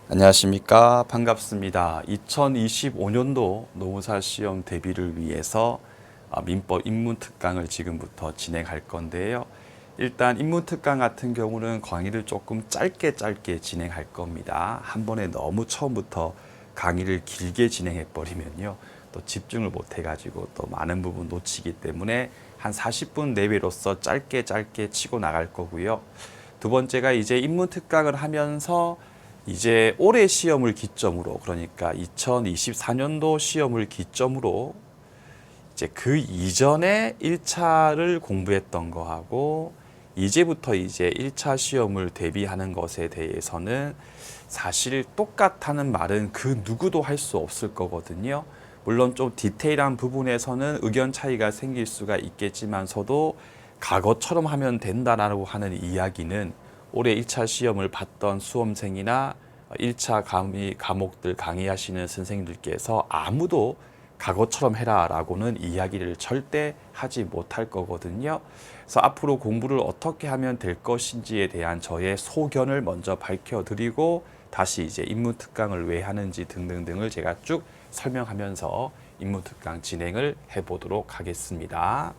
안녕하십니까. 반갑습니다. 2025년도 노무사 시험 대비를 위해서 민법 인문특강을 지금부터 진행할 건데요. 일단 인문특강 같은 경우는 강의를 조금 짧게 진행할 겁니다. 한 번에 너무 처음부터 강의를 길게 진행해 버리면요. 또 집중을 못 해가지고 또 많은 부분 놓치기 때문에 한 40분 내외로서 짧게 치고 나갈 거고요. 두 번째가 이제 인문특강을 하면서 이제 올해 시험을 기점으로, 그러니까 2024년도 시험을 기점으로 이제 그 이전에 1차를 공부했던 거하고 이제부터 이제 1차 시험을 대비하는 것에 대해서는 사실 똑같다는 말은 그 누구도 할 수 없을 거거든요. 물론 좀 디테일한 부분에서는 의견 차이가 생길 수가 있겠지만서도 과거처럼 하면 된다라고 하는 이야기는 올해 1차 시험을 봤던 수험생이나 1차 과목들 강의하시는 선생님들께서 아무도 과거처럼 해라라고는 이야기를 절대 하지 못할 거거든요. 그래서 앞으로 공부를 어떻게 하면 될 것인지에 대한 저의 소견을 먼저 밝혀드리고 다시 이제 인문특강을 왜 하는지 등등등을 제가 쭉 설명하면서 인문특강 진행을 해보도록 하겠습니다.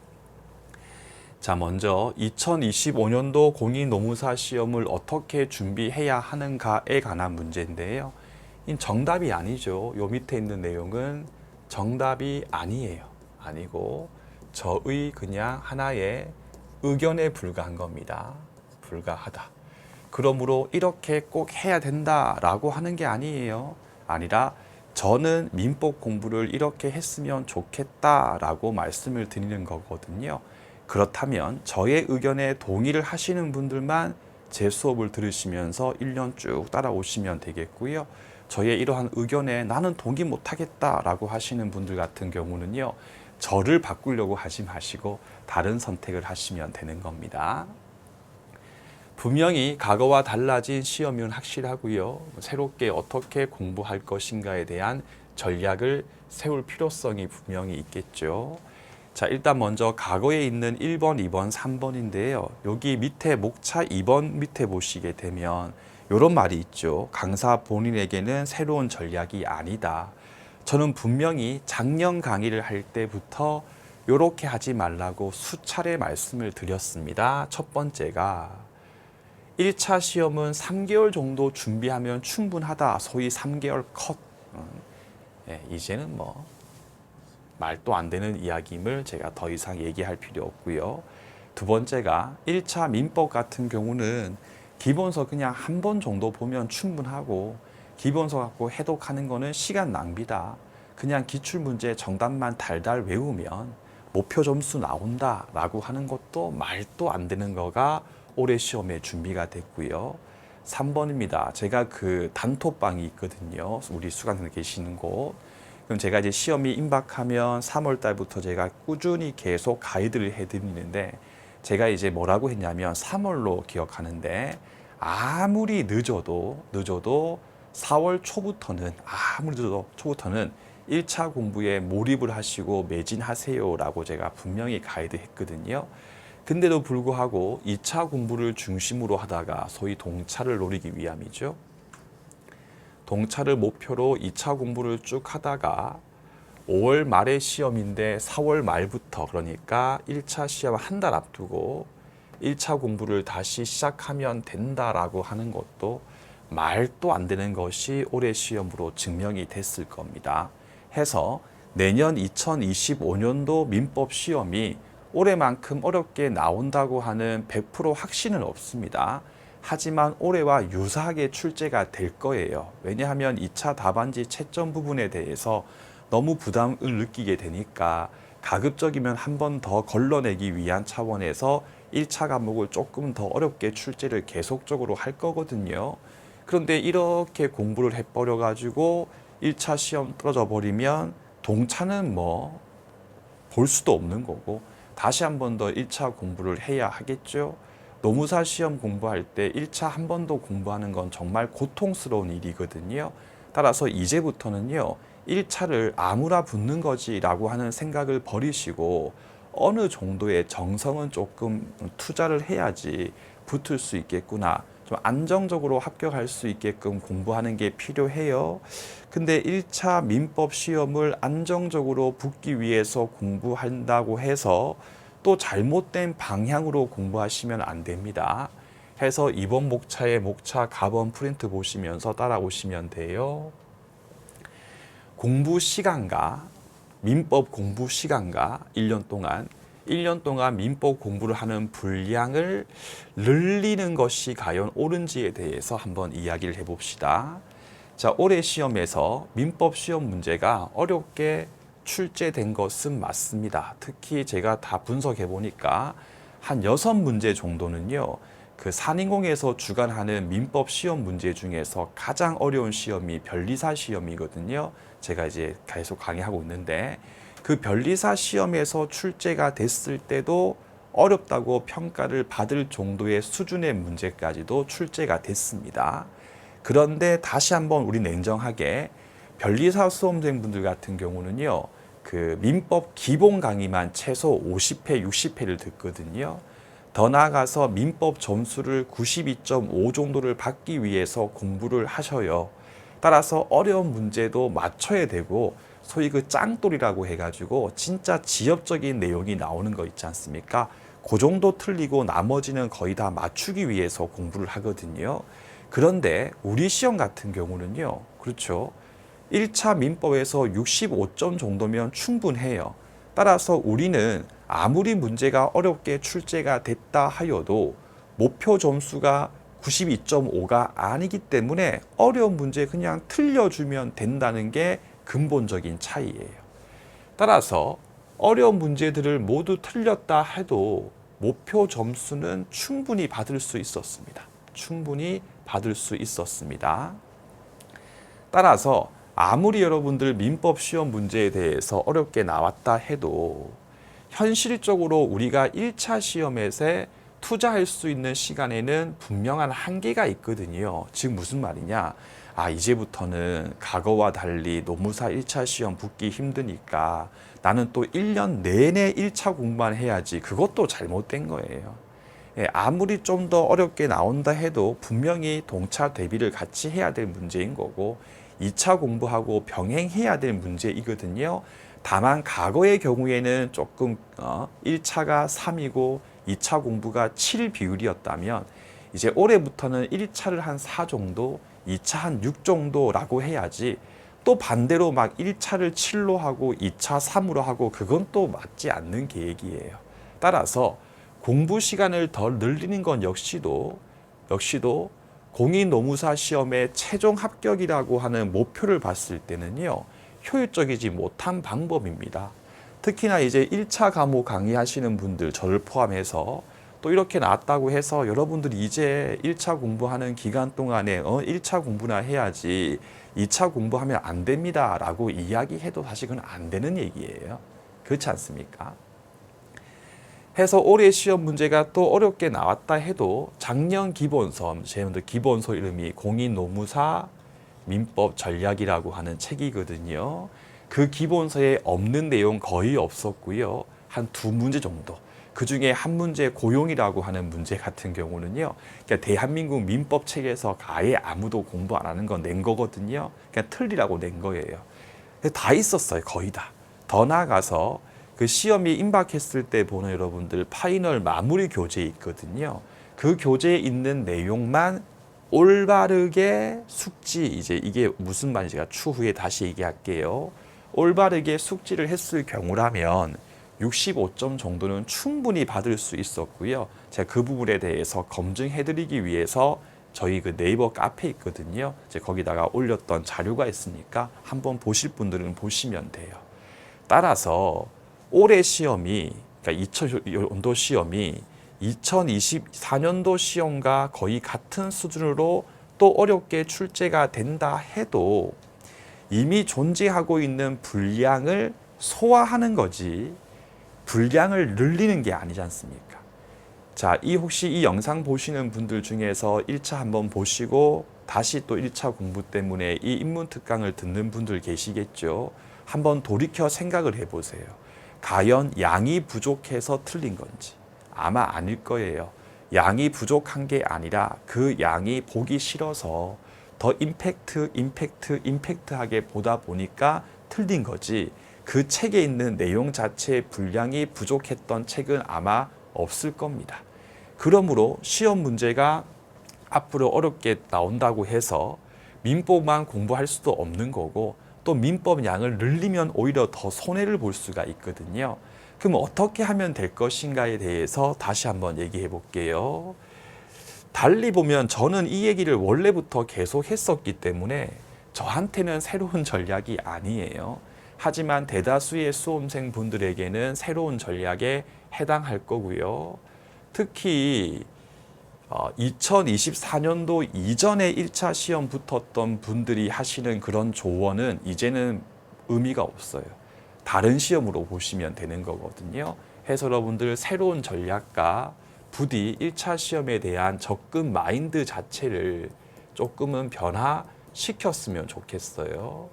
자, 먼저 2025년도 공인노무사 시험을 어떻게 준비해야 하는가에 관한 문제인데요. 이 정답이 아니죠. 요 밑에 있는 내용은 정답이 아니에요. 아니고 저의 그냥 하나의 의견에 불과한 겁니다. 불과하다. 그러므로 이렇게 꼭 해야 된다라고 하는 게 아니에요. 아니라 저는 민법 공부를 이렇게 했으면 좋겠다라고 말씀을 드리는 거거든요. 그렇다면 저의 의견에 동의를 하시는 분들만 제 수업을 들으시면서 1년 쭉 따라오시면 되겠고요. 저의 이러한 의견에 나는 동의 못하겠다라고 하시는 분들 같은 경우는요. 저를 바꾸려고 하지 마시고 다른 선택을 하시면 되는 겁니다. 분명히 과거와 달라진 시험은 확실하고요. 새롭게 어떻게 공부할 것인가에 대한 전략을 세울 필요성이 분명히 있겠죠. 자, 일단 먼저 과거에 있는 1번, 2번, 3번인데요. 여기 밑에 목차 2번 밑에 보시게 되면 이런 말이 있죠. 강사 본인에게는 새로운 전략이 아니다. 저는 분명히 작년 강의를 할 때부터 이렇게 하지 말라고 수차례 말씀을 드렸습니다. 첫 번째가 1차 시험은 3개월 정도 준비하면 충분하다. 소위 3개월 컷. 이제는 뭐 말도 안 되는 이야기임을 제가 더 이상 얘기할 필요 없고요. 두 번째가 1차 민법 같은 경우는 기본서 그냥 한 번 정도 보면 충분하고 기본서 갖고 해독하는 거는 시간 낭비다. 그냥 기출문제 정답만 달달 외우면 목표 점수 나온다라고 하는 것도 말도 안 되는 거가 올해 시험에 준비가 됐고요. 3번입니다. 제가 그 단톡방이 있거든요. 우리 수강생 계시는 곳. 그럼 제가 이제 시험이 임박하면 3월 달부터 제가 꾸준히 계속 가이드를 해드리는데 제가 이제 뭐라고 했냐면 3월로 기억하는데 아무리 늦어도 4월 초부터는 1차 공부에 몰입을 하시고 매진하세요라고 제가 분명히 가이드 했거든요. 근데도 불구하고 2차 공부를 중심으로 하다가 소위 동차를 노리기 위함이죠. 동차를 목표로 2차 공부를 쭉 하다가 5월 말에 시험인데 4월 말부터, 그러니까 1차 시험 한 달 앞두고 1차 공부를 다시 시작하면 된다라고 하는 것도 말도 안 되는 것이 올해 시험으로 증명이 됐을 겁니다. 해서 내년 2025년도 민법 시험이 올해만큼 어렵게 나온다고 하는 100% 확신은 없습니다. 하지만 올해와 유사하게 출제가 될 거예요. 왜냐하면 2차 답안지 채점 부분에 대해서 너무 부담을 느끼게 되니까 가급적이면 한 번 더 걸러내기 위한 차원에서 1차 과목을 조금 더 어렵게 출제를 계속적으로 할 거거든요. 그런데 이렇게 공부를 해버려 가지고 1차 시험 떨어져 버리면 동차는 뭐 볼 수도 없는 거고 다시 한 번 더 1차 공부를 해야 하겠죠. 노무사 시험 공부할 때 1차 한 번 더 공부하는 건 정말 고통스러운 일이거든요. 따라서 이제부터는요. 1차를 아무나 붙는 거지라고 하는 생각을 버리시고 어느 정도의 정성은 조금 투자를 해야지 붙을 수 있겠구나. 좀 안정적으로 합격할 수 있게끔 공부하는 게 필요해요. 근데 1차 민법 시험을 안정적으로 붙기 위해서 공부한다고 해서 또 잘못된 방향으로 공부하시면 안 됩니다. 해서 이번 목차의 목차 가번 프린트 보시면서 따라오시면 돼요. 공부 시간과 민법 공부 시간과 1년 동안 민법 공부를 하는 분량을 늘리는 것이 과연 옳은지에 대해서 한번 이야기를 해봅시다. 자, 올해 시험에서 민법 시험 문제가 어렵게 출제된 것은 맞습니다. 특히 제가 다 분석해 보니까 한 6문제 정도는요. 그 산인공에서 주관하는 민법 시험 문제 중에서 가장 어려운 시험이 변리사 시험이거든요. 제가 이제 계속 강의하고 있는데 그 변리사 시험에서 출제가 됐을 때도 어렵다고 평가를 받을 정도의 수준의 문제까지도 출제가 됐습니다. 그런데 다시 한번 우리 냉정하게 변리사 수험생분들 같은 경우는요. 그 민법 기본 강의만 최소 50회, 60회를 듣거든요. 더 나아가서 민법 점수를 92.5 정도를 받기 위해서 공부를 하셔요. 따라서 어려운 문제도 맞춰야 되고 소위 그 짱돌이라고 해가지고 진짜 지엽적인 내용이 나오는 거 있지 않습니까? 그 정도 틀리고 나머지는 거의 다 맞추기 위해서 공부를 하거든요. 그런데 우리 시험 같은 경우는요. 그렇죠. 1차 민법에서 65점 정도면 충분해요. 따라서 우리는 아무리 문제가 어렵게 출제가 됐다 하여도 목표 점수가 92.5가 아니기 때문에 어려운 문제 그냥 틀려주면 된다는 게 근본적인 차이예요. 따라서 어려운 문제들을 모두 틀렸다 해도 목표 점수는 충분히 받을 수 있었습니다. 충분히 받을 수 있었습니다. 따라서 아무리 여러분들 민법 시험 문제에 대해서 어렵게 나왔다 해도 현실적으로 우리가 1차 시험에서 투자할 수 있는 시간에는 분명한 한계가 있거든요. 즉 무슨 말이냐? 이제부터는 과거와 달리 노무사 1차 시험 붙기 힘드니까 나는 또 1년 내내 1차 공부만 해야지. 그것도 잘못된 거예요. 아무리 좀 더 어렵게 나온다 해도 분명히 동차 대비를 같이 해야 될 문제인 거고 2차 공부하고 병행해야 될 문제이거든요. 다만 과거의 경우에는 조금 1차가 3이고 2차 공부가 7 비율이었다면 이제 올해부터는 1차를 한 4 정도, 2차 한 6 정도라고 해야지 또 반대로 막 1차를 7로 하고 2차 3으로 하고 그건 또 맞지 않는 계획이에요. 따라서 공부 시간을 더 늘리는 건 역시도 공인노무사 시험의 최종 합격이라고 하는 목표를 봤을 때는요. 효율적이지 못한 방법입니다. 특히나 이제 1차 과목 강의하시는 분들 저를 포함해서 또 이렇게 나왔다고 해서 여러분들이 이제 1차 공부하는 기간 동안에 1차 공부나 해야지 2차 공부하면 안 됩니다 라고 이야기해도 사실 그건 안 되는 얘기예요. 그렇지 않습니까? 해서 올해 시험 문제가 또 어렵게 나왔다 해도 작년 기본서, 제가 기본서 이름이 공인노무사 민법 전략이라고 하는 책이거든요. 그 기본서에 없는 내용 거의 없었고요. 한 2문제 정도. 그 중에 한 문제 고용이라고 하는 문제 같은 경우는요. 그러니까 대한민국 민법 책에서 아예 아무도 공부 안 하는 거 낸 거거든요. 그냥 틀리라고 낸 거예요. 다 있었어요. 거의 다. 더 나아가서 그 시험이 임박했을 때 보는 여러분들 파이널 마무리 교재에 있거든요. 그 교재에 있는 내용만 올바르게 숙지, 이제 이게 무슨 말인지 제가 추후에 다시 얘기할게요. 올바르게 숙지를 했을 경우라면 65점 정도는 충분히 받을 수 있었고요. 제가 그 부분에 대해서 검증해드리기 위해서 저희 그 네이버 카페 있거든요. 이제 거기다가 올렸던 자료가 있으니까 한번 보실 분들은 보시면 돼요. 따라서 올해 시험이, 그러니까 2000년도 시험이 2024년도 시험과 거의 같은 수준으로 또 어렵게 출제가 된다 해도 이미 존재하고 있는 분량을 소화하는 거지 분량을 늘리는 게 아니지 않습니까? 자, 혹시 이 영상 보시는 분들 중에서 1차 한번 보시고 다시 또 1차 공부 때문에 이 인문특강을 듣는 분들 계시겠죠? 한번 돌이켜 생각을 해보세요. 과연 양이 부족해서 틀린 건지 아마 아닐 거예요. 양이 부족한 게 아니라 그 양이 보기 싫어서 더 임팩트하게 보다 보니까 틀린 거지. 그 책에 있는 내용 자체의 분량이 부족했던 책은 아마 없을 겁니다. 그러므로 시험 문제가 앞으로 어렵게 나온다고 해서 민법만 공부할 수도 없는 거고, 또 민법 양을 늘리면 오히려 더 손해를 볼 수가 있거든요. 그럼 어떻게 하면 될 것인가에 대해서 다시 한번 얘기해 볼게요. 달리 보면 저는 이 얘기를 원래부터 계속 했었기 때문에 저한테는 새로운 전략이 아니에요. 하지만 대다수의 수험생 분들에게는 새로운 전략에 해당할 거고요. 특히 2024년도 이전에 1차 시험 붙었던 분들이 하시는 그런 조언은 이제는 의미가 없어요. 다른 시험으로 보시면 되는 거거든요. 해서 여러분들 새로운 전략과 부디 1차 시험에 대한 접근 마인드 자체를 조금은 변화시켰으면 좋겠어요.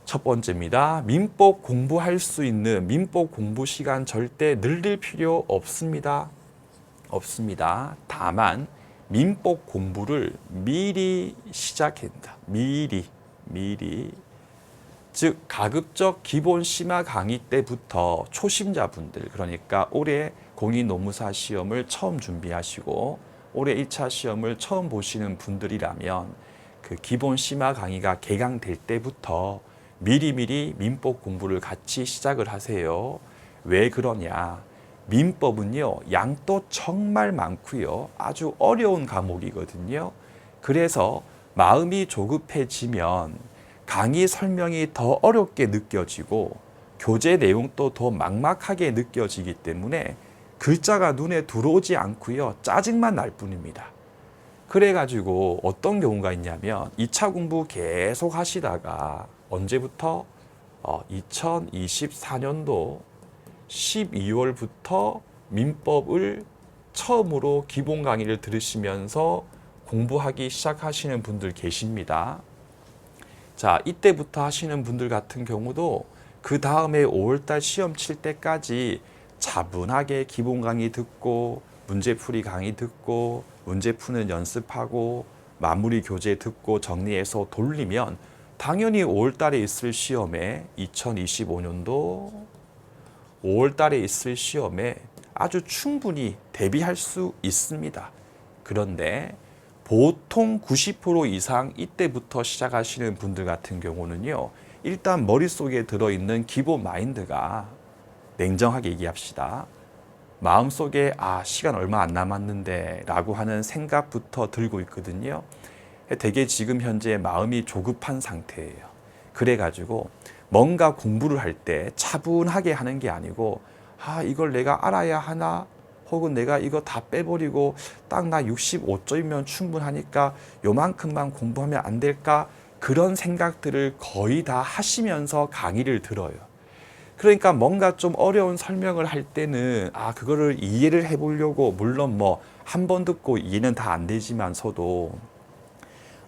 첫 번째입니다. 민법 공부할 수 있는 민법 공부 시간 절대 늘릴 필요 없습니다. 다만 민법 공부를 미리 시작한다. 미리. 즉 가급적 기본 심화 강의 때부터 초심자분들, 그러니까 올해 공인노무사 시험을 처음 준비하시고 올해 1차 시험을 처음 보시는 분들이라면 그 기본 심화 강의가 개강될 때부터 미리미리 민법 공부를 같이 시작을 하세요. 왜 그러냐? 민법은요, 양도 정말 많고요. 아주 어려운 과목이거든요. 그래서 마음이 조급해지면 강의 설명이 더 어렵게 느껴지고 교재 내용도 더 막막하게 느껴지기 때문에 글자가 눈에 들어오지 않고요. 짜증만 날 뿐입니다. 그래가지고 어떤 경우가 있냐면 2차 공부 계속 하시다가 언제부터 2024년도 12월부터 민법을 처음으로 기본 강의를 들으시면서 공부하기 시작하시는 분들 계십니다. 자, 이때부터 하시는 분들 같은 경우도 그 다음에 5월달 시험 칠 때까지 차분하게 기본 강의 듣고 문제풀이 강의 듣고 문제 푸는 연습하고 마무리 교재 듣고 정리해서 돌리면 당연히 5월달에 있을 시험에 2025년도 5월달에 있을 시험에 아주 충분히 대비할 수 있습니다. 그런데 보통 90% 이상 이때부터 시작하시는 분들 같은 경우는요, 일단 머릿속에 들어있는 기본 마인드가, 냉정하게 얘기합시다, 마음속에 시간 얼마 안 남았는데 라고 하는 생각부터 들고 있거든요. 되게 지금 현재 마음이 조급한 상태예요. 그래가지고 뭔가 공부를 할 때 차분하게 하는 게 아니고 이걸 내가 알아야 하나? 혹은 내가 이거 다 빼버리고 딱 나 65점이면 충분하니까 요만큼만 공부하면 안 될까? 그런 생각들을 거의 다 하시면서 강의를 들어요. 그러니까 뭔가 좀 어려운 설명을 할 때는 그거를 이해를 해보려고, 물론 뭐 한 번 듣고 이해는 다 안 되지만서도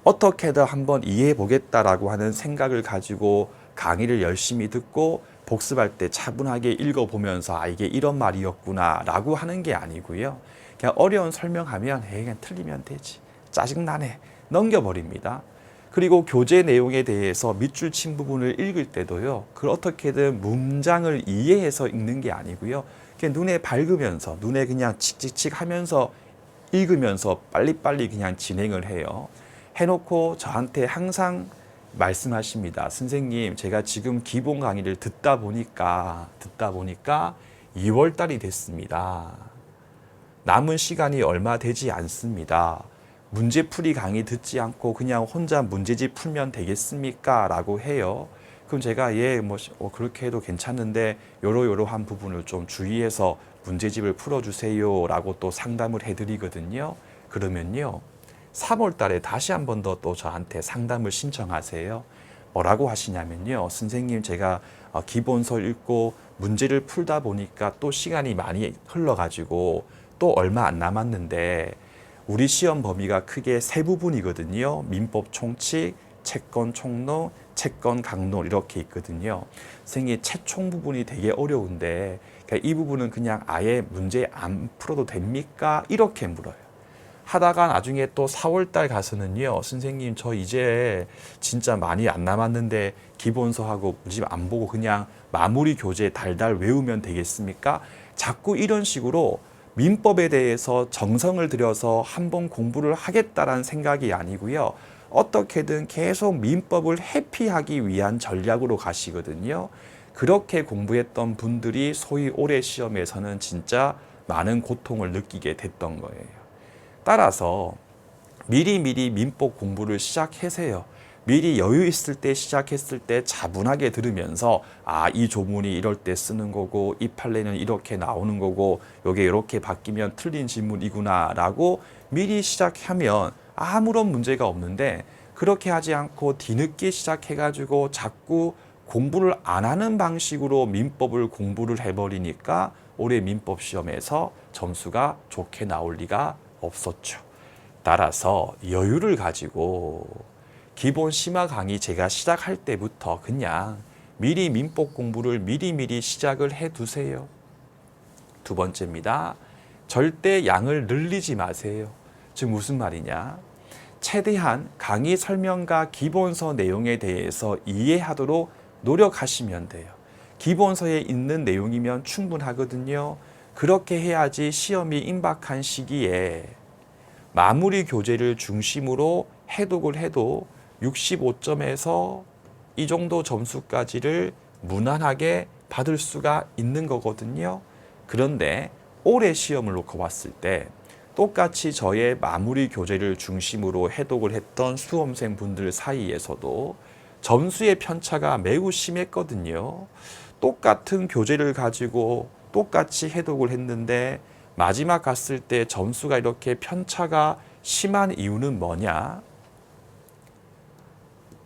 어떻게든 한번 이해해 보겠다라고 하는 생각을 가지고 강의를 열심히 듣고 복습할 때 차분하게 읽어보면서 이게 이런 말이었구나 라고 하는 게 아니고요. 그냥 어려운 설명하면 그냥 틀리면 되지, 짜증나네, 넘겨버립니다. 그리고 교재 내용에 대해서 밑줄 친 부분을 읽을 때도요, 그걸 어떻게든 문장을 이해해서 읽는 게 아니고요, 그냥 눈에 밝으면서 눈에 그냥 칙칙칙 하면서 읽으면서 빨리빨리 그냥 진행을 해요. 해놓고 저한테 항상 말씀하십니다. 선생님, 제가 지금 기본 강의를 듣다 보니까 2월 달이 됐습니다. 남은 시간이 얼마 되지 않습니다. 문제풀이 강의 듣지 않고 그냥 혼자 문제집 풀면 되겠습니까? 라고 해요. 그럼 제가 그렇게 해도 괜찮은데 요러한 부분을 좀 주의해서 문제집을 풀어주세요 라고 또 상담을 해드리거든요. 그러면요, 3월 달에 다시 한 번 더 또 저한테 상담을 신청하세요. 뭐라고 하시냐면요, 선생님, 제가 기본서 읽고 문제를 풀다 보니까 또 시간이 많이 흘러가지고 또 얼마 안 남았는데 우리 시험 범위가 크게 세 부분이거든요. 민법 총칙, 채권 총론, 채권 강론 이렇게 있거든요. 선생님 채총 부분이 되게 어려운데 그러니까 이 부분은 그냥 아예 문제 안 풀어도 됩니까? 이렇게 물어요. 하다가 나중에 또 4월 달 가서는요. 선생님 저 이제 진짜 많이 안 남았는데 기본서하고 문제 안 보고 그냥 마무리 교재 달달 외우면 되겠습니까? 자꾸 이런 식으로 민법에 대해서 정성을 들여서 한번 공부를 하겠다라는 생각이 아니고요. 어떻게든 계속 민법을 회피하기 위한 전략으로 가시거든요. 그렇게 공부했던 분들이 소위 올해 시험에서는 진짜 많은 고통을 느끼게 됐던 거예요. 따라서 미리미리 민법 공부를 시작하세요. 미리 여유 있을 때 시작했을 때 차분하게 들으면서 이 조문이 이럴 때 쓰는 거고 이 판례는 이렇게 나오는 거고 요게 이렇게 바뀌면 틀린 질문이구나 라고 미리 시작하면 아무런 문제가 없는데 그렇게 하지 않고 뒤늦게 시작해가지고 자꾸 공부를 안 하는 방식으로 민법을 공부를 해버리니까 올해 민법 시험에서 점수가 좋게 나올 리가 없었죠. 따라서 여유를 가지고 기본 심화 강의 제가 시작할 때부터 그냥 미리 민법 공부를 미리미리 시작을 해 두세요. 두 번째입니다. 절대 양을 늘리지 마세요. 즉 무슨 말이냐? 최대한 강의 설명과 기본서 내용에 대해서 이해하도록 노력하시면 돼요. 기본서에 있는 내용이면 충분하거든요. 그렇게 해야지 시험이 임박한 시기에 마무리 교재를 중심으로 해독을 해도 65점에서 이 정도 점수까지를 무난하게 받을 수가 있는 거거든요. 그런데 올해 시험을 놓고 봤을 때 똑같이 저의 마무리 교재를 중심으로 해독을 했던 수험생 분들 사이에서도 점수의 편차가 매우 심했거든요. 똑같은 교재를 가지고 똑같이 해독을 했는데 마지막 갔을 때 점수가 이렇게 편차가 심한 이유는 뭐냐?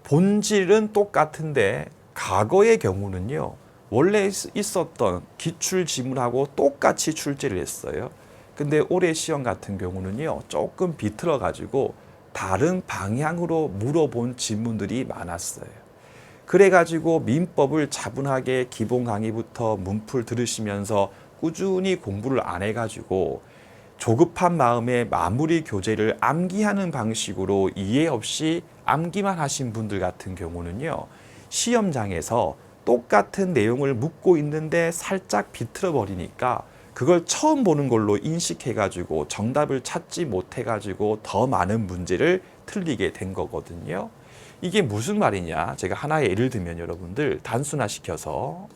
본질은 똑같은데 과거의 경우는요. 원래 있었던 기출 지문하고 똑같이 출제를 했어요. 근데 올해 시험 같은 경우는요. 조금 비틀어 가지고 다른 방향으로 물어본 질문들이 많았어요. 그래가지고 민법을 차분하게 기본 강의부터 문풀 들으시면서 꾸준히 공부를 안 해가지고 조급한 마음에 마무리 교재를 암기하는 방식으로 이해 없이 암기만 하신 분들 같은 경우는요. 시험장에서 똑같은 내용을 묻고 있는데 살짝 비틀어 버리니까 그걸 처음 보는 걸로 인식해가지고 정답을 찾지 못해가지고 더 많은 문제를 틀리게 된 거거든요. 이게 무슨 말이냐? 제가 하나의 예를 들면 여러분들 단순화시켜서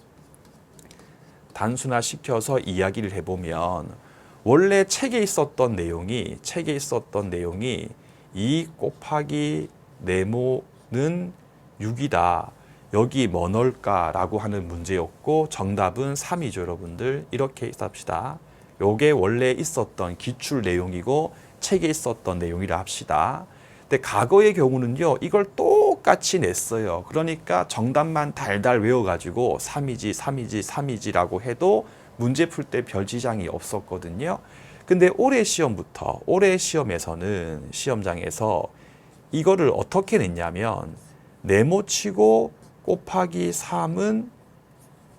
이야기를 해보면 원래 책에 있었던 내용이 2 곱하기 네모는 6이다. 여기 뭐 넣을까라고 하는 문제였고 정답은 3이죠, 여러분들. 이렇게 쌉시다. 요게 원래 있었던 기출 내용이고 책에 있었던 내용이라 합시다. 근데 과거의 경우는요, 이걸 똑같이 냈어요. 그러니까 정답만 달달 외워가지고 3이지라고 해도 문제 풀 때 별 지장이 없었거든요. 근데 올해 시험에서는 시험장에서 이거를 어떻게 냈냐면 네모치고 곱하기 3은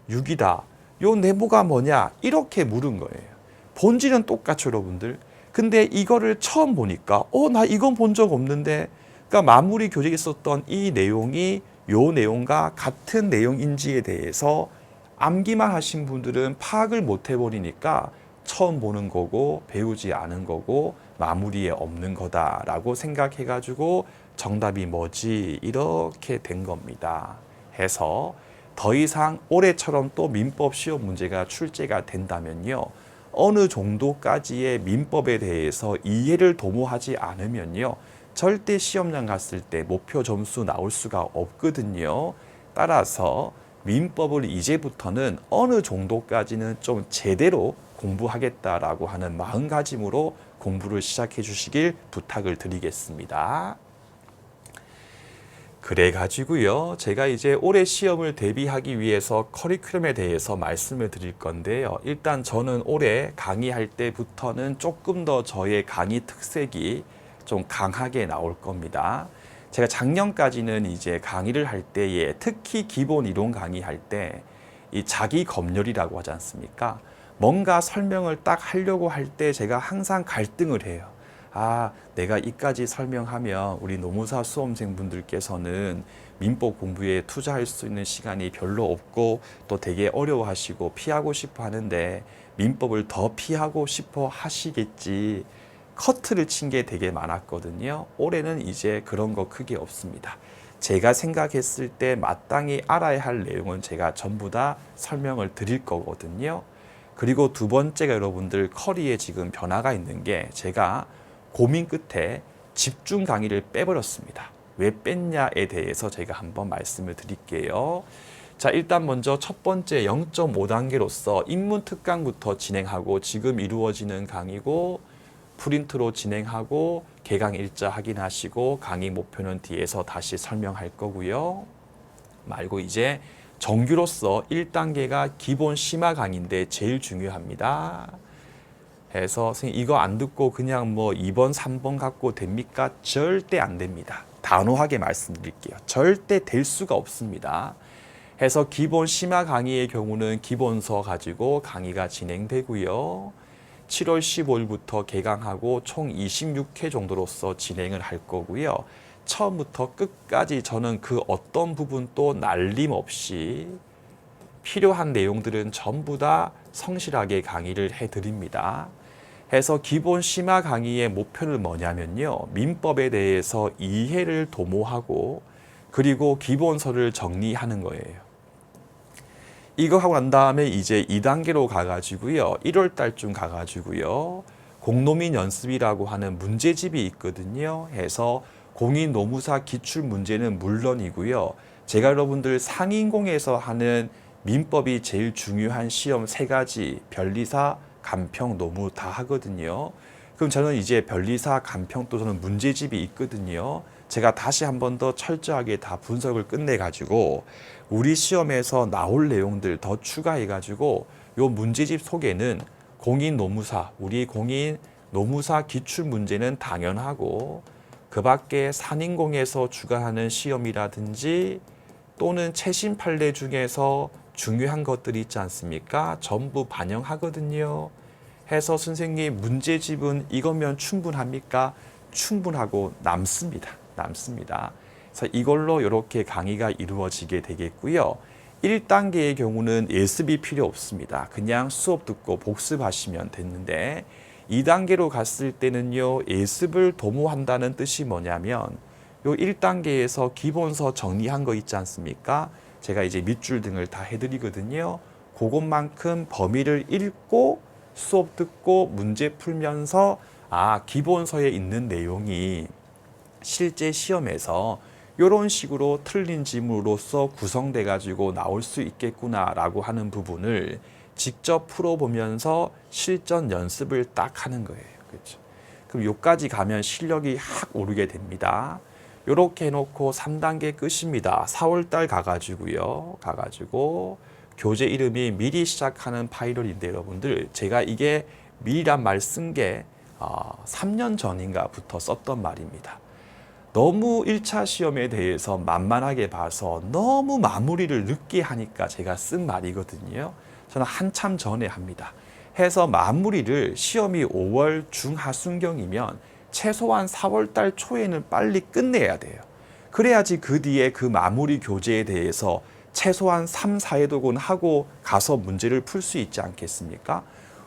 6이다. 요 네모가 뭐냐? 이렇게 물은 거예요. 본질은 똑같죠, 여러분들. 근데 이거를 처음 보니까 나 이건 본 적 없는데, 그러니까 마무리 교재에 있었던 이 내용이 요 내용과 같은 내용인지에 대해서 암기만 하신 분들은 파악을 못 해버리니까 처음 보는 거고 배우지 않은 거고 마무리에 없는 거다라고 생각해가지고 정답이 뭐지 이렇게 된 겁니다. 해서 더 이상 올해처럼 또 민법 시험 문제가 출제가 된다면요. 어느 정도까지의 민법에 대해서 이해를 도모하지 않으면요. 절대 시험장 갔을 때 목표 점수 나올 수가 없거든요. 따라서 민법을 이제부터는 어느 정도까지는 좀 제대로 공부하겠다라고 하는 마음가짐으로 공부를 시작해 주시길 부탁을 드리겠습니다. 그래가지고요. 제가 이제 올해 시험을 대비하기 위해서 커리큘럼에 대해서 말씀을 드릴 건데요. 일단 저는 올해 강의할 때부터는 조금 더 저의 강의 특색이 좀 강하게 나올 겁니다. 제가 작년까지는 이제 강의를 할 때에 특히 기본 이론 강의할 때 이 자기 검열이라고 하지 않습니까? 뭔가 설명을 딱 하려고 할 때 제가 항상 갈등을 해요. 아, 내가 이까지 설명하면 우리 노무사 수험생분들께서는 민법 공부에 투자할 수 있는 시간이 별로 없고 또 되게 어려워하시고 피하고 싶어 하는데 민법을 더 피하고 싶어 하시겠지. 커트를 친 게 되게 많았거든요. 올해는 이제 그런 거 크게 없습니다. 제가 생각했을 때 마땅히 알아야 할 내용은 제가 전부 다 설명을 드릴 거거든요. 그리고 두 번째가 여러분들 커리에 지금 변화가 있는 게 제가 고민 끝에 집중 강의를 빼버렸습니다. 왜 뺐냐에 대해서 제가 한번 말씀을 드릴게요. 자, 일단 먼저 첫 번째 0.5단계로서 입문 특강부터 진행하고 지금 이루어지는 강의고 프린트로 진행하고 개강 일자 확인하시고 강의 목표는 뒤에서 다시 설명할 거고요. 말고 이제 정규로서 1단계가 기본 심화 강의인데 제일 중요합니다. 해서 선생님 이거 안 듣고 그냥 뭐 2번, 3번 갖고 됩니까? 절대 안 됩니다. 단호하게 말씀드릴게요. 절대 될 수가 없습니다. 해서 기본 심화 강의의 경우는 기본서 가지고 강의가 진행되고요. 7월 15일부터 개강하고 총 26회 정도로서 진행을 할 거고요. 처음부터 끝까지 저는 그 어떤 부분도 날림없이 필요한 내용들은 전부 다 성실하게 강의를 해드립니다. 해서 기본 심화 강의의 목표는 뭐냐면요. 민법에 대해서 이해를 도모하고 그리고 기본서를 정리하는 거예요. 이거 하고 난 다음에 이제 2단계로 가가지고요. 1월 달쯤 가가지고요. 공노민 연습이라고 하는 문제집이 있거든요. 해서 공인 노무사 기출 문제는 물론이고요. 제가 여러분들 상인공에서 하는 민법이 제일 중요한 시험 3가지 변리사, 간평, 노무 다 하거든요. 그럼 저는 이제 변리사, 간평 또 저는 문제집이 있거든요. 제가 다시 한 번 더 철저하게 다 분석을 끝내가지고 우리 시험에서 나올 내용들 더 추가해가지고 요 문제집 속에는 공인 노무사, 우리 공인 노무사 기출 문제는 당연하고 그 밖에 산인공에서 주관하는 시험이라든지 또는 최신 판례 중에서 중요한 것들이 있지 않습니까? 전부 반영하거든요. 해서 선생님 문제집은 이거면 충분합니까? 충분하고 남습니다. 그래서 이걸로 이렇게 강의가 이루어지게 되겠고요. 1단계의 경우는 예습이 필요 없습니다. 그냥 수업 듣고 복습하시면 됐는데 2단계로 갔을 때는요. 예습을 도모한다는 뜻이 뭐냐면 요 1단계에서 기본서 정리한 거 있지 않습니까? 제가 이제 밑줄 등을 다 해드리거든요. 그것만큼 범위를 읽고 수업 듣고 문제 풀면서 기본서에 있는 내용이 실제 시험에서 이런 식으로 틀린 지문으로서 구성돼 가지고 나올 수 있겠구나라고 하는 부분을 직접 풀어보면서 실전 연습을 딱 하는 거예요. 그렇죠? 그럼 여기까지 가면 실력이 확 오르게 됩니다. 이렇게 해놓고 3단계 끝입니다. 4월달 가가지고 교재 이름이 미리 시작하는 파일럿인데 여러분들 제가 이게 미리란 말 쓴 게 3년 전인가부터 썼던 말입니다. 너무 1차 시험에 대해서 만만하게 봐서 너무 마무리를 늦게 하니까 제가 쓴 말이거든요. 저는 한참 전에 합니다. 해서 마무리를 시험이 5월 중하순경이면 최소한 4월 달 초에는 빨리 끝내야 돼요. 그래야지 그 뒤에 그 마무리 교재에 대해서 최소한 3, 4회독은 하고 가서 문제를 풀 수 있지 않겠습니까?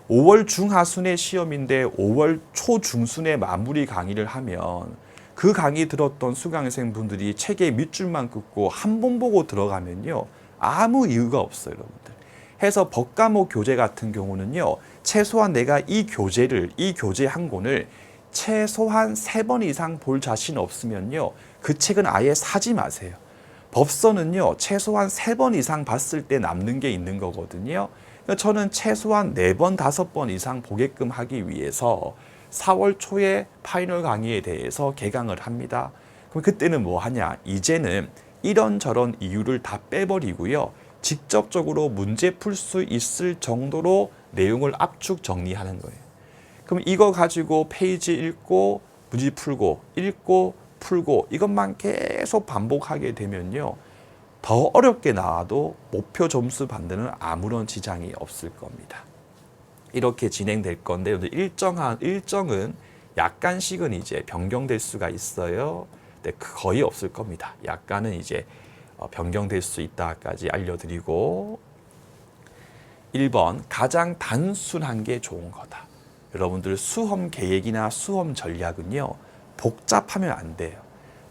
5월 중하순의 시험인데 5월 초중순에 마무리 강의를 하면 그 강의 들었던 수강생분들이 책의 밑줄만 긋고 한 번 보고 들어가면요. 아무 이유가 없어요, 여러분들. 해서 법과목 교재 같은 경우는요. 최소한 내가 이 교재 한 권을 최소한 3번 이상 볼 자신 없으면요. 그 책은 아예 사지 마세요. 법서는요. 최소한 3번 이상 봤을 때 남는 게 있는 거거든요. 그러니까 저는 최소한 4번, 5번 이상 보게끔 하기 위해서 4월 초에 파이널 강의에 대해서 개강을 합니다. 그럼 그때는 뭐 하냐? 이제는 이런저런 이유를 다 빼버리고요. 직접적으로 문제 풀 수 있을 정도로 내용을 압축 정리하는 거예요. 그럼 이거 가지고 페이지 읽고 문제 풀고 읽고 풀고 이것만 계속 반복하게 되면요. 더 어렵게 나와도 목표 점수 받는 아무런 지장이 없을 겁니다. 이렇게 진행될 건데 일정은 약간씩은 이제 변경될 수가 있어요. 근데 거의 없을 겁니다. 약간은 이제 변경될 수 있다까지 알려드리고 1번 가장 단순한 게 좋은 거다. 여러분들 수험 계획이나 수험 전략은요. 복잡하면 안 돼요.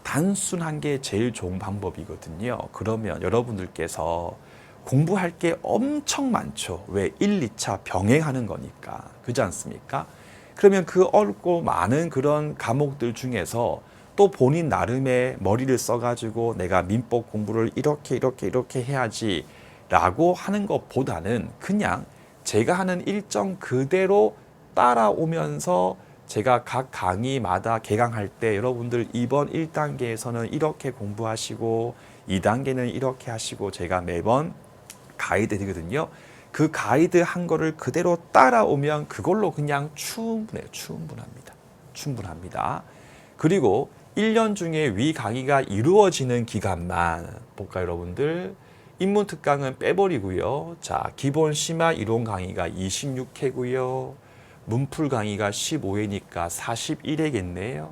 단순한 게 제일 좋은 방법이거든요. 그러면 여러분들께서 공부할 게 엄청 많죠. 왜? 1, 2차 병행하는 거니까. 그렇지 않습니까? 그러면 그 어렵고 많은 그런 과목들 중에서 또 본인 나름의 머리를 써가지고 내가 민법 공부를 이렇게 해야지 라고 하는 것보다는 그냥 제가 하는 일정 그대로 따라오면서 제가 각 강의마다 개강할 때 여러분들 이번 1단계에서는 이렇게 공부하시고 2단계는 이렇게 하시고 제가 매번 가이드 드리거든요. 그 가이드 한 거를 그대로 따라오면 그걸로 그냥 충분해요. 충분합니다. 그리고 1년 중에 위 강의가 이루어지는 기간만 볼까요, 여러분들? 인문특강은 빼버리고요. 자, 기본 심화 이론 강의가 26회고요. 문풀 강의가 15회니까 41회겠네요.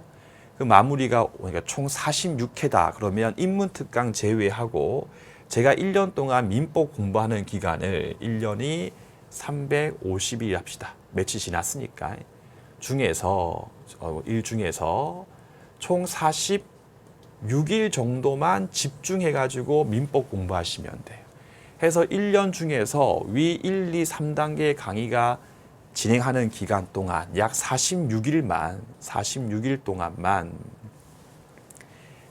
그 마무리가 그러니까 총 46회다. 그러면 인문특강 제외하고 제가 1년 동안 민법 공부하는 기간을 1년이 350일 합시다. 며칠 지났으니까. 중에서 총 46일 정도만 집중해가지고 민법 공부하시면 돼요. 해서 1년 중에서 위 1, 2, 3단계 강의가 진행하는 기간 동안 약 46일 동안만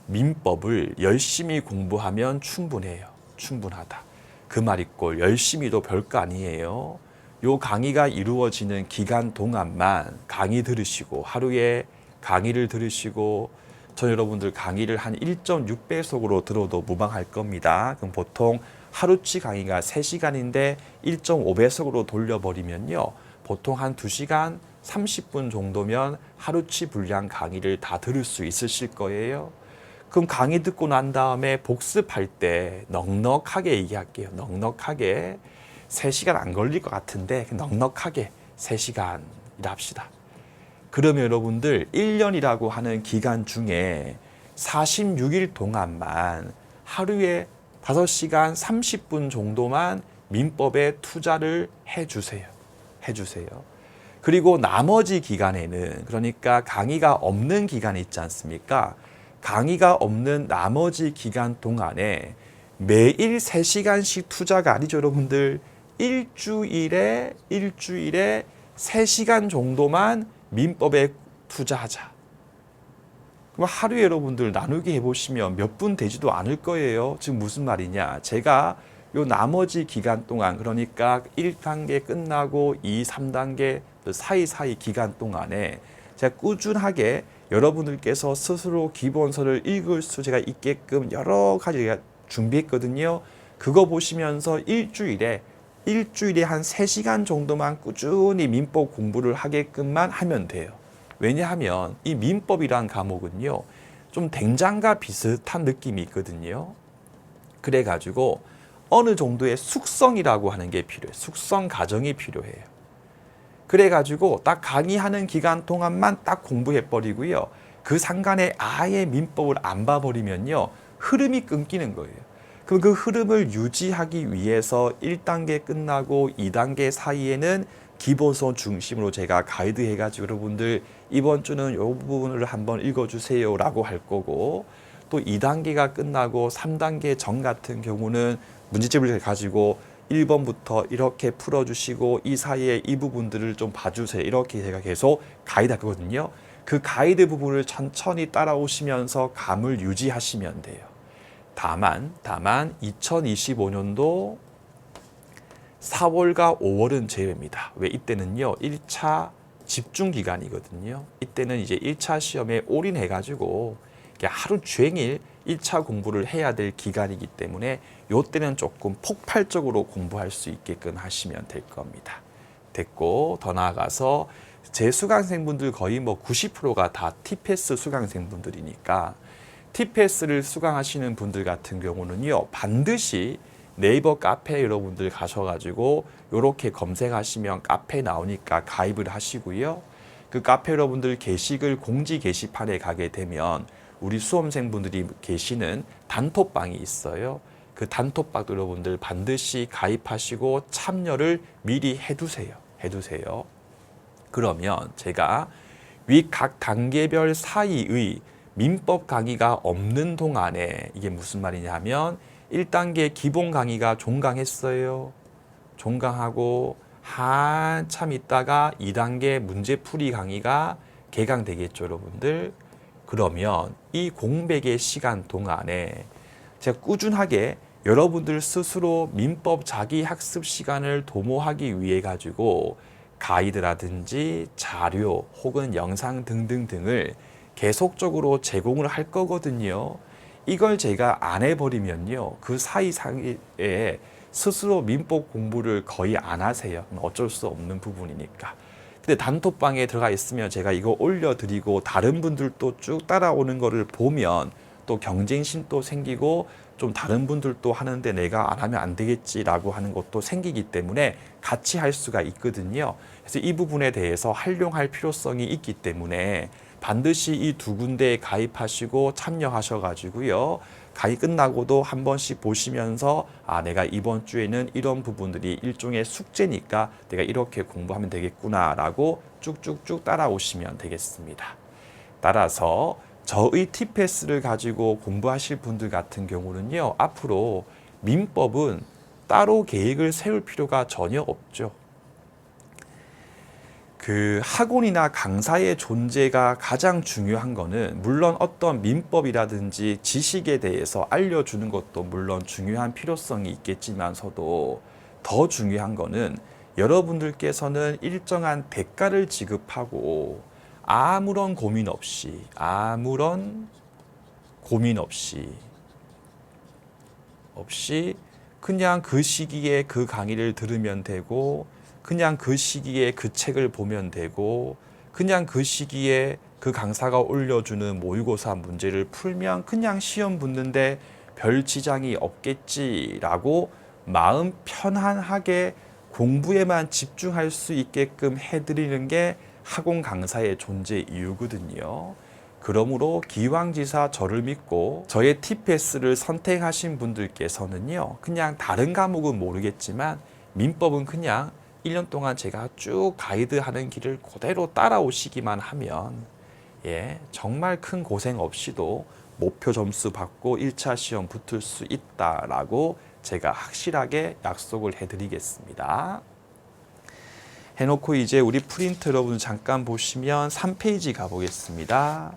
민법을 열심히 공부하면 충분하다. 그 말이꼴 열심히도 별거 아니에요. 요 강의가 이루어지는 기간 동안만 강의 들으시고 하루에 강의를 들으시고 전 여러분들 강의를 한 1.6배속으로 들어도 무방할 겁니다. 그럼 보통 하루치 강의가 3시간인데 1.5배속으로 돌려버리면요. 보통 한 2시간 30분 정도면 하루치 분량 강의를 다 들을 수 있으실 거예요. 그럼 강의 듣고 난 다음에 복습할 때 넉넉하게 얘기할게요. 넉넉하게 3시간 안 걸릴 것 같은데 넉넉하게 3시간이라 합시다. 그러면 여러분들 1년이라고 하는 기간 중에 46일 동안만 하루에 5시간 30분 정도만 민법에 투자를 해주세요. 그리고 나머지 기간에는 그러니까 강의가 없는 기간이 있지 않습니까? 강의가 없는 나머지 기간 동안에 매일 3시간씩 투자가 아니죠, 여러분들. 일주일에 3시간 정도만 민법에 투자하자. 그럼 하루에 여러분들 나누기 해보시면 몇 분 되지도 않을 거예요. 지금 무슨 말이냐. 제가 요 나머지 기간 동안 그러니까 1단계 끝나고 2, 3단계 사이사이 기간 동안에 제가 꾸준하게 여러분들께서 스스로 기본서를 읽을 수가 있게끔 여러 가지 제가 준비했거든요. 그거 보시면서 일주일에 한 3시간 정도만 꾸준히 민법 공부를 하게끔만 하면 돼요. 왜냐하면 이 민법이란 과목은요. 좀 된장과 비슷한 느낌이 있거든요. 그래가지고 어느 정도의 숙성이라고 하는 게 필요해요. 숙성 과정이 필요해요. 그래가지고 딱 강의하는 기간 동안만 딱 공부해버리고요. 그 상간에 아예 민법을 안 봐버리면요. 흐름이 끊기는 거예요. 그럼 그 흐름을 유지하기 위해서 1단계 끝나고 2단계 사이에는 기본서 중심으로 제가 가이드 해가지고 여러분들 이번 주는 이 부분을 한번 읽어주세요 라고 할 거고 또 2단계가 끝나고 3단계 전 같은 경우는 문제집을 가지고 1번부터 이렇게 풀어주시고 이 사이에 이 부분들을 좀 봐주세요. 이렇게 제가 계속 가이드 할 거거든요. 그 가이드 부분을 천천히 따라오시면서 감을 유지하시면 돼요. 다만 2025년도 4월과 5월은 제외입니다. 왜? 이때는요. 1차 집중 기간이거든요. 이때는 이제 1차 시험에 올인해가지고 하루 종일 1차 공부를 해야 될 기간이기 때문에 이때는 조금 폭발적으로 공부할 수 있게끔 하시면 될 겁니다. 됐고 더 나아가서 제 수강생분들 거의 뭐 90%가 다 TPS 수강생분들이니까 TPS를 수강하시는 분들 같은 경우는요, 반드시 네이버 카페 여러분들 가셔가지고 이렇게 검색하시면 카페 나오니까 가입을 하시고요. 그 카페 여러분들 게시글 공지 게시판에 가게 되면 우리 수험생분들이 계시는 단톡방이 있어요. 그 단톡방 여러분들 반드시 가입하시고 참여를 미리 해두세요. 그러면 제가 위 각 단계별 사이의 민법 강의가 없는 동안에 이게 무슨 말이냐 하면 1단계 기본 강의가 종강했어요. 종강하고 한참 있다가 2단계 문제풀이 강의가 개강되겠죠, 여러분들. 그러면 이 공백의 시간 동안에 제가 꾸준하게 여러분들 스스로 민법 자기 학습 시간을 도모하기 위해 가지고 가이드라든지 자료 혹은 영상 등등등을 계속적으로 제공을 할 거거든요. 이걸 제가 안 해버리면요, 그 사이사이에 스스로 민법 공부를 거의 안 하세요. 어쩔 수 없는 부분이니까. 근데 단톡방에 들어가 있으면 제가 이거 올려드리고 다른 분들도 쭉 따라오는 거를 보면 또 경쟁심도 생기고 좀 다른 분들도 하는데 내가 안 하면 안 되겠지라고 하는 것도 생기기 때문에 같이 할 수가 있거든요. 그래서 이 부분에 대해서 활용할 필요성이 있기 때문에 반드시 이 두 군데에 가입하시고 참여하셔가지고요. 가입 끝나고도 한 번씩 보시면서 내가 이번 주에는 이런 부분들이 일종의 숙제니까 내가 이렇게 공부하면 되겠구나라고 쭉쭉쭉 따라오시면 되겠습니다. 따라서 저의 TPS를 가지고 공부하실 분들 같은 경우는요, 앞으로 민법은 따로 계획을 세울 필요가 전혀 없죠. 그 학원이나 강사의 존재가 가장 중요한 거는 물론 어떤 민법이라든지 지식에 대해서 알려주는 것도 물론 중요한 필요성이 있겠지만서도 더 중요한 거는 여러분들께서는 일정한 대가를 지급하고 아무런 고민 없이 그냥 그 시기에 그 강의를 들으면 되고 그냥 그 시기에 그 책을 보면 되고 그냥 그 시기에 그 강사가 올려주는 모의고사 문제를 풀면 그냥 시험 붙는데 별 지장이 없겠지라고 마음 편안하게 공부에만 집중할 수 있게끔 해드리는 게 학원 강사의 존재 이유거든요. 그러므로 기왕지사 저를 믿고 저의 TPS를 선택하신 분들께서는요, 그냥 다른 과목은 모르겠지만 민법은 그냥 1년 동안 제가 쭉 가이드하는 길을 그대로 따라오시기만 하면 정말 큰 고생 없이도 목표 점수 받고 1차 시험 붙을 수 있다라고 제가 확실하게 약속을 해드리겠습니다. 해놓고 이제 우리 프린트 여러분 잠깐 보시면 3페이지 가보겠습니다.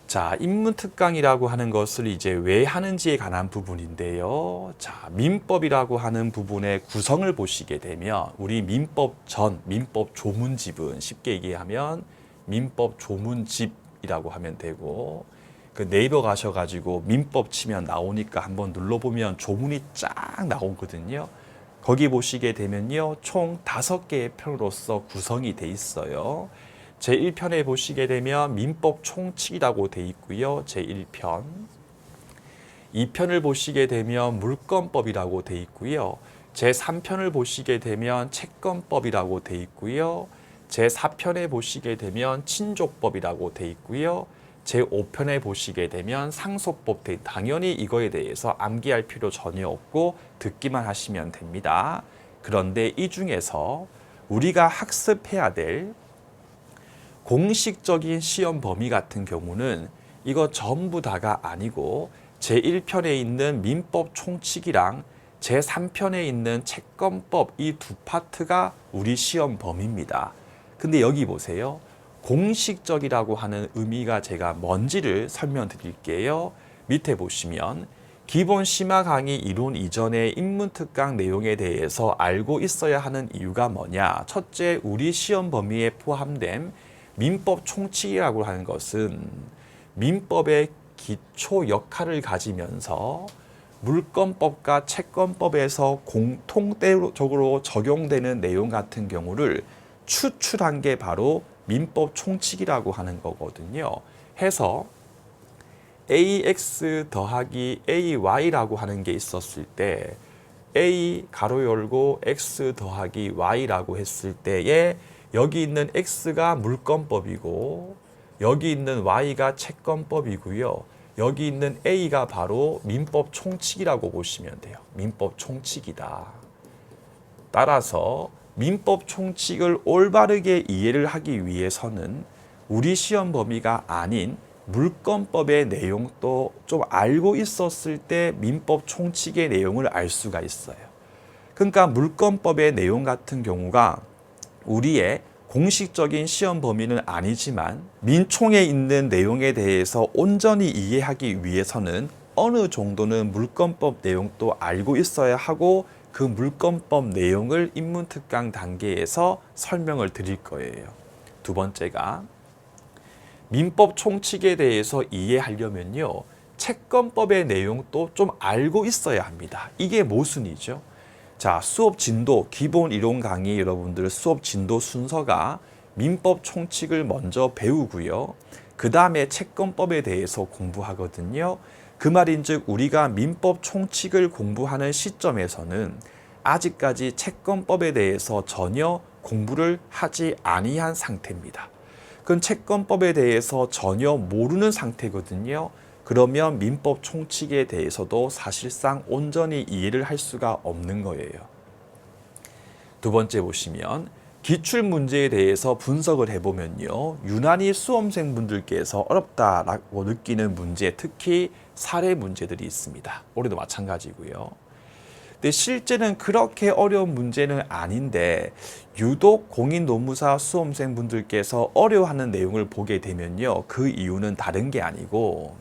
자, 인문특강이라고 하는 것을 이제 왜 하는지에 관한 부분인데요. 자, 민법이라고 하는 부분의 구성을 보시게 되면 우리 민법 조문집은 쉽게 얘기하면 민법 조문집이라고 하면 되고, 그 네이버 가셔가지고 민법 치면 나오니까 한번 눌러보면 조문이 쫙 나오거든요. 거기 보시게 되면요, 총 5개의 편으로서 구성이 돼 있어요. 제1편에 보시게 되면 민법 총칙이라고 돼 있고요. 제1편. 2편을 보시게 되면 물권법이라고 돼 있고요. 제3편을 보시게 되면 채권법이라고 돼 있고요. 제4편에 보시게 되면 친족법이라고 돼 있고요. 제5편에 보시게 되면 상속법, 당연히 이거에 대해서 암기할 필요 전혀 없고 듣기만 하시면 됩니다. 그런데 이 중에서 우리가 학습해야 될 공식적인 시험 범위 같은 경우는 이거 전부 다가 아니고 제1편에 있는 민법 총칙이랑 제3편에 있는 채권법 이 두 파트가 우리 시험 범위입니다. 근데 여기 보세요. 공식적이라고 하는 의미가 제가 뭔지를 설명드릴게요. 밑에 보시면 기본 심화 강의 이론 이전의 인문특강 내용에 대해서 알고 있어야 하는 이유가 뭐냐. 첫째, 우리 시험 범위에 포함된 민법 총칙이라고 하는 것은 민법의 기초 역할을 가지면서 물권법과 채권법에서 공통적으로 적용되는 내용 같은 경우를 추출한 게 바로 민법 총칙이라고 하는 거거든요. 해서 ax 더하기 ay라고 하는 게 있었을 때 a 가로 열고 x 더하기 y라고 했을 때에 여기 있는 x가 물권법이고 여기 있는 y가 채권법이고요. 여기 있는 a가 바로 민법 총칙이라고 보시면 돼요. 민법 총칙이다. 따라서 민법 총칙을 올바르게 이해를 하기 위해서는 우리 시험 범위가 아닌 물권법의 내용도 좀 알고 있었을 때 민법 총칙의 내용을 알 수가 있어요. 그러니까 물권법의 내용 같은 경우가 우리의 공식적인 시험 범위는 아니지만 민총에 있는 내용에 대해서 온전히 이해하기 위해서는 어느 정도는 물권법 내용도 알고 있어야 하고 그 물권법 내용을 인문특강 단계에서 설명을 드릴 거예요. 두 번째가 민법 총칙에 대해서 이해하려면요. 채권법의 내용도 좀 알고 있어야 합니다. 이게 모순이죠. 자, 수업 진도, 기본 이론 강의 여러분들 수업 진도 순서가 민법 총칙을 먼저 배우고요. 그 다음에 채권법에 대해서 공부하거든요. 그 말인즉 우리가 민법 총칙을 공부하는 시점에서는 아직까지 채권법에 대해서 전혀 공부를 하지 아니한 상태입니다. 그건 채권법에 대해서 전혀 모르는 상태거든요. 그러면 민법 총칙에 대해서도 사실상 온전히 이해를 할 수가 없는 거예요. 두 번째 보시면 기출문제에 대해서 분석을 해보면요. 유난히 수험생분들께서 어렵다라고 느끼는 문제, 특히 사례 문제들이 있습니다. 올해도 마찬가지고요. 근데 실제는 그렇게 어려운 문제는 아닌데 유독 공인노무사 수험생분들께서 어려워하는 내용을 보게 되면요. 그 이유는 다른 게 아니고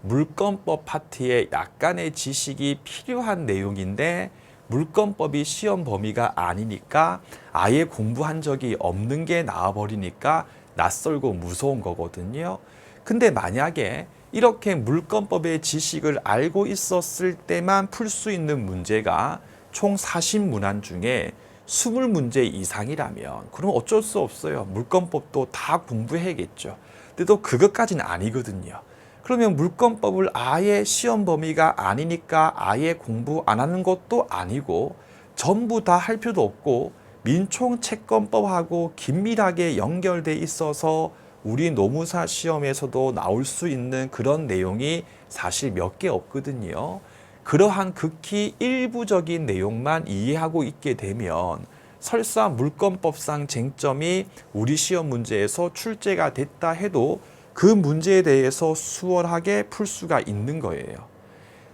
물권법 파트에 약간의 지식이 필요한 내용인데 물권법이 시험 범위가 아니니까 아예 공부한 적이 없는 게 나와버리니까 낯설고 무서운 거거든요. 근데 만약에 이렇게 물권법의 지식을 알고 있었을 때만 풀 수 있는 문제가 총 40문항 중에 20문제 이상이라면 그럼 어쩔 수 없어요. 물권법도 다 공부해야겠죠. 근데 또 그것까지는 아니거든요. 그러면 물권법을 아예 시험 범위가 아니니까 아예 공부 안 하는 것도 아니고 전부 다 할 필요도 없고 민총채권법하고 긴밀하게 연결돼 있어서 우리 노무사 시험에서도 나올 수 있는 그런 내용이 사실 몇 개 없거든요. 그러한 극히 일부적인 내용만 이해하고 있게 되면 설사 물권법상 쟁점이 우리 시험 문제에서 출제가 됐다 해도 그 문제에 대해서 수월하게 풀 수가 있는 거예요.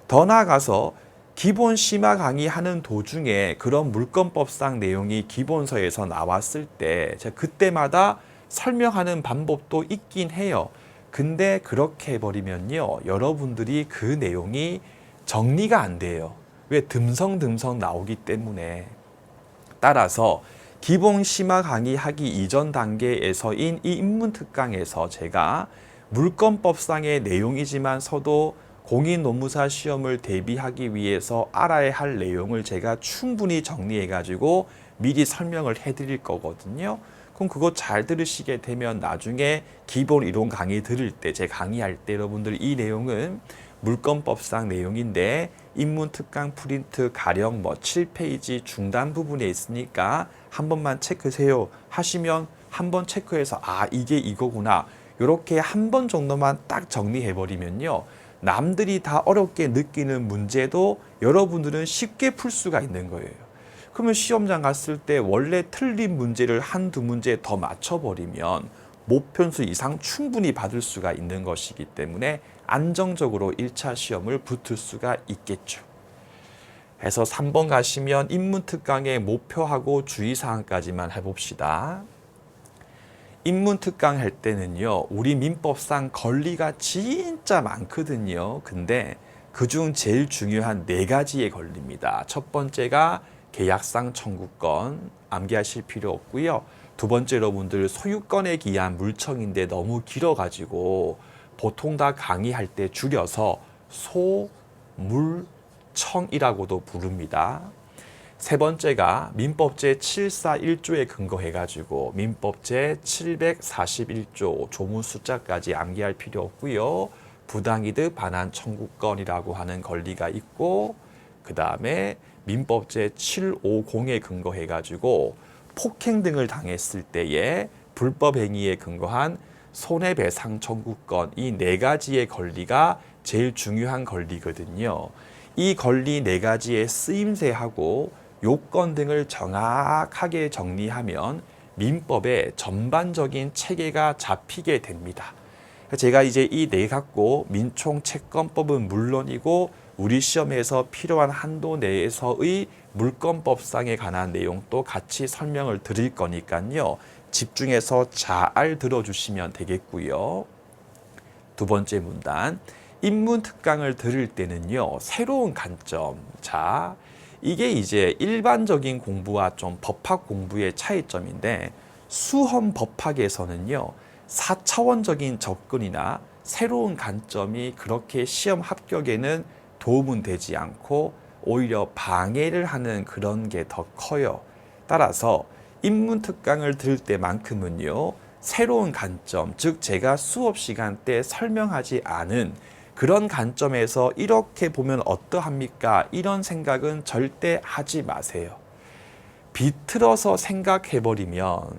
더 나아가서 기본 심화 강의하는 도중에 그런 물권법상 내용이 기본서에서 나왔을 때 제가 그때마다 설명하는 방법도 있긴 해요. 근데 그렇게 해버리면요. 여러분들이 그 내용이 정리가 안 돼요. 왜? 듬성듬성 나오기 때문에. 따라서 기본 심화 강의하기 이전 단계에서인 이 인문특강에서 제가 물권법상의 내용이지만서도 공인노무사 시험을 대비하기 위해서 알아야 할 내용을 제가 충분히 정리해가지고 미리 설명을 해드릴 거거든요. 그럼 그거 잘 들으시게 되면 나중에 기본 이론 강의 들을 때, 제 강의할 때 여러분들 이 내용은 물권법상 내용인데 인문특강 프린트 가령 7페이지 중단 부분에 있으니까 한 번만 체크세요 하시면 한 번 체크해서 아 이게 이거구나 이렇게 한 번 정도만 딱 정리해버리면요. 남들이 다 어렵게 느끼는 문제도 여러분들은 쉽게 풀 수가 있는 거예요. 그러면 시험장 갔을 때 원래 틀린 문제를 한두 문제 더 맞춰버리면 모편수 이상 충분히 받을 수가 있는 것이기 때문에 안정적으로 1차 시험을 붙을 수가 있겠죠. 해서 3번 가시면 인문특강의 목표하고 주의사항까지만 해봅시다. 인문특강 할 때는요. 우리 민법상 권리가 진짜 많거든요. 근데 그중 제일 중요한 4가지의 권리입니다. 첫 번째가 계약상 청구권, 암기하실 필요 없고요. 두 번째 여러분들 소유권에 기한 물청인데 너무 길어가지고 보통 다 강의할 때 줄여서 소물청이라고도 부릅니다. 세 번째가 민법 제741조에 근거해가지고 민법 제741조 조문 숫자까지 암기할 필요 없고요. 부당이득 반환 청구권이라고 하는 권리가 있고, 그 다음에 민법 제750에 근거해가지고 폭행 등을 당했을 때에 불법 행위에 근거한 손해배상 청구권, 이 네 가지의 권리가 제일 중요한 권리거든요. 이 권리 네 가지의 쓰임새하고 요건 등을 정확하게 정리하면 민법의 전반적인 체계가 잡히게 됩니다. 제가 이제 이 네 갖고 민총채권법은 물론이고 우리 시험에서 필요한 한도 내에서의 물권법상에 관한 내용도 같이 설명을 드릴 거니까요. 집중해서 잘 들어주시면 되겠고요. 두 번째 문단, 인문특강을 들을 때는요, 새로운 관점. 자, 이게 이제 일반적인 공부와 좀 법학 공부의 차이점인데, 수험 법학에서는요, 4차원적인 접근이나 새로운 관점이 그렇게 시험 합격에는 도움은 되지 않고 오히려 방해를 하는 그런 게 더 커요. 따라서 인문특강을 들을 때만큼은요, 새로운 관점, 즉 제가 수업 시간 때 설명하지 않은 그런 관점에서 이렇게 보면 어떠합니까? 이런 생각은 절대 하지 마세요. 비틀어서 생각하면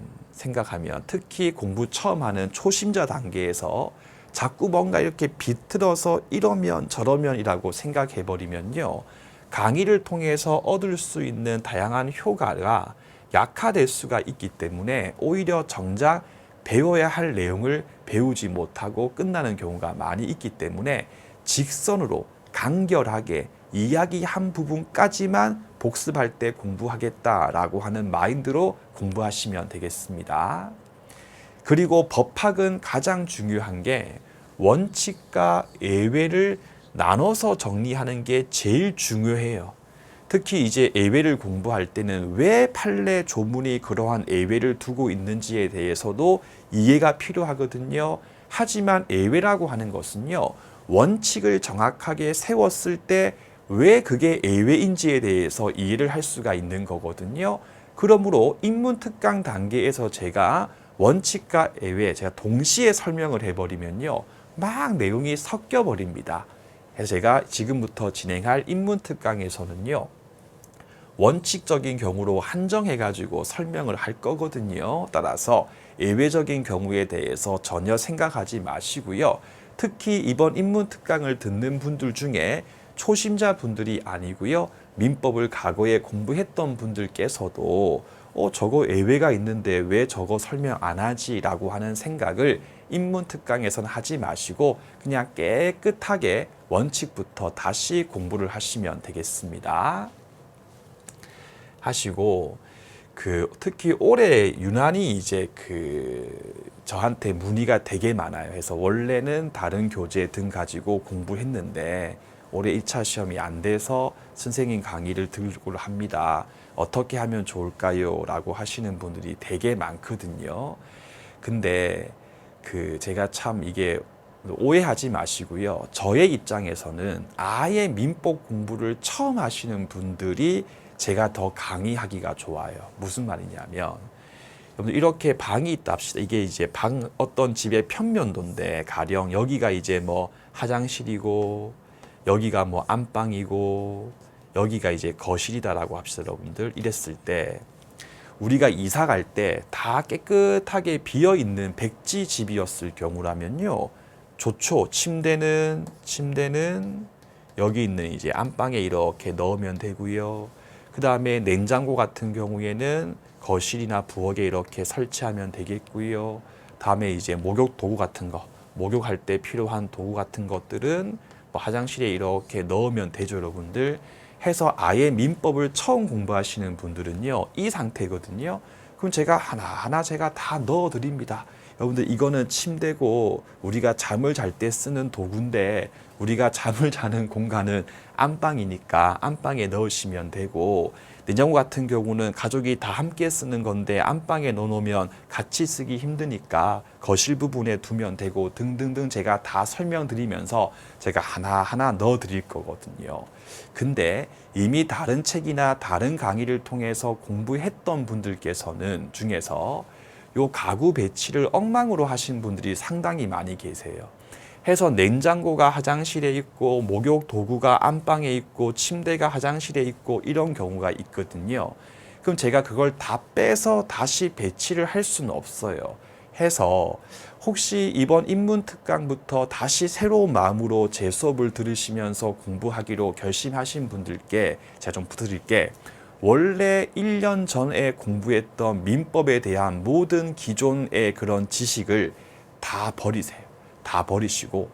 특히 공부 처음 하는 초심자 단계에서 자꾸 뭔가 이렇게 비틀어서 이러면 저러면이라고 생각해버리면요, 강의를 통해서 얻을 수 있는 다양한 효과가 약화될 수가 있기 때문에 오히려 정작 배워야 할 내용을 배우지 못하고 끝나는 경우가 많이 있기 때문에 직선으로 간결하게 이야기한 부분까지만 복습할 때 공부하겠다라고 하는 마인드로 공부하시면 되겠습니다. 그리고 법학은 가장 중요한 게 원칙과 예외를 나눠서 정리하는 게 제일 중요해요. 특히 이제 예외를 공부할 때는 왜 판례 조문이 그러한 예외를 두고 있는지에 대해서도 이해가 필요하거든요. 하지만 예외라고 하는 것은요, 원칙을 정확하게 세웠을 때 왜 그게 예외인지에 대해서 이해를 할 수가 있는 거거든요. 그러므로 인문특강 단계에서 제가 원칙과 예외 제가 동시에 설명을 해버리면요, 막 내용이 섞여 버립니다. 그래서 제가 지금부터 진행할 인문특강에서는요, 원칙적인 경우로 한정해가지고 설명을 할 거거든요. 따라서 예외적인 경우에 대해서 전혀 생각하지 마시고요. 특히 이번 인문특강을 듣는 분들 중에 초심자 분들이 아니고요, 민법을 과거에 공부했던 분들께서도 저거 예외가 있는데 왜 저거 설명 안 하지? 라고 하는 생각을 인문특강에서는 하지 마시고 그냥 깨끗하게 원칙부터 다시 공부를 하시면 되겠습니다. 하시고, 특히 올해 유난히 이제 저한테 문의가 되게 많아요. 그래서 원래는 다른 교재 등 가지고 공부했는데 올해 1차 시험이 안 돼서 선생님 강의를 듣고 합니다. 어떻게 하면 좋을까요? 라고 하시는 분들이 되게 많거든요. 근데 제가 참 이게 오해하지 마시고요. 저의 입장에서는 아예 민법 공부를 처음 하시는 분들이 제가 더 강의하기가 좋아요. 무슨 말이냐면, 여러분 이렇게 방이 있다 합시다. 이게 이제 어떤 집의 평면도인데 가령 여기가 이제 뭐 화장실이고 여기가 뭐 안방이고 여기가 이제 거실이다라고 합시다. 여러분들 이랬을 때 우리가 이사 갈 때 다 깨끗하게 비어 있는 백지 집이었을 경우라면요, 좋죠. 침대는 여기 있는 이제 안방에 이렇게 넣으면 되고요. 그 다음에 냉장고 같은 경우에는 거실이나 부엌에 이렇게 설치하면 되겠고요. 다음에 이제 목욕 도구 같은 거, 목욕할 때 필요한 도구 같은 것들은 뭐 화장실에 이렇게 넣으면 되죠, 여러분들. 해서 아예 민법을 처음 공부하시는 분들은요, 이 상태거든요. 그럼 제가 하나하나 제가 다 넣어 드립니다. 여러분들 이거는 침대고 우리가 잠을 잘 때 쓰는 도구인데 우리가 잠을 자는 공간은 안방이니까 안방에 넣으시면 되고, 냉장고 같은 경우는 가족이 다 함께 쓰는 건데 안방에 넣어놓으면 같이 쓰기 힘드니까 거실 부분에 두면 되고 등등등 제가 다 설명드리면서 제가 하나하나 넣어드릴 거거든요. 근데 이미 다른 책이나 다른 강의를 통해서 공부했던 분들께서는 중에서 요 가구 배치를 엉망으로 하신 분들이 상당히 많이 계세요. 해서 냉장고가 화장실에 있고 목욕 도구가 안방에 있고 침대가 화장실에 있고 이런 경우가 있거든요. 그럼 제가 그걸 다 빼서 다시 배치를 할 수는 없어요. 해서 혹시 이번 인문특강부터 다시 새로운 마음으로 제 수업을 들으시면서 공부하기로 결심하신 분들께 제가 좀 부탁드릴게, 원래 1년 전에 공부했던 민법에 대한 모든 기존의 그런 지식을 다 버리세요. 다 버리시고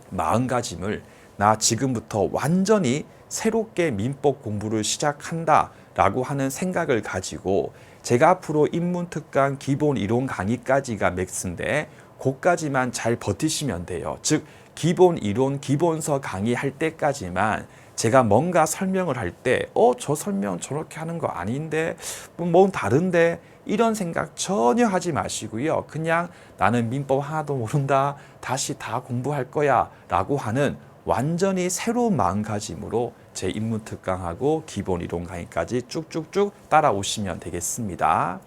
마음가짐을 나 지금부터 완전히 새롭게 민법 공부를 시작한다 라고 하는 생각을 가지고, 제가 앞으로 인문특강 기본 이론 강의까지가 맥스인데 그까지만 잘 버티시면 돼요. 즉 기본 이론 기본서 강의할 때까지만 제가 뭔가 설명을 할 때 저 설명 저렇게 하는 거 아닌데 뭐 다른데 이런 생각 전혀 하지 마시고요. 그냥 나는 민법 하나도 모른다, 다시 다 공부할 거야 라고 하는 완전히 새로운 마음가짐으로 제 인문특강하고 기본 이론 강의까지 쭉쭉쭉 따라오시면 되겠습니다.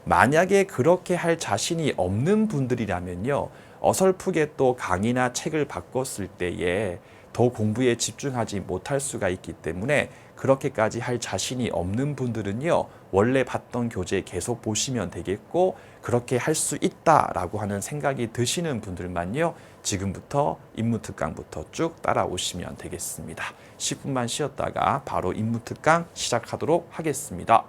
만약에 그렇게 할 자신이 없는 분들이라면요, 어설프게 또 강의나 책을 바꿨을 때에 더 공부에 집중하지 못할 수가 있기 때문에, 그렇게까지 할 자신이 없는 분들은요, 원래 봤던 교재 계속 보시면 되겠고, 그렇게 할 수 있다라고 하는 생각이 드시는 분들만요, 지금부터 인문특강부터 쭉 따라오시면 되겠습니다. 10분만 쉬었다가 바로 인문특강 시작하도록 하겠습니다.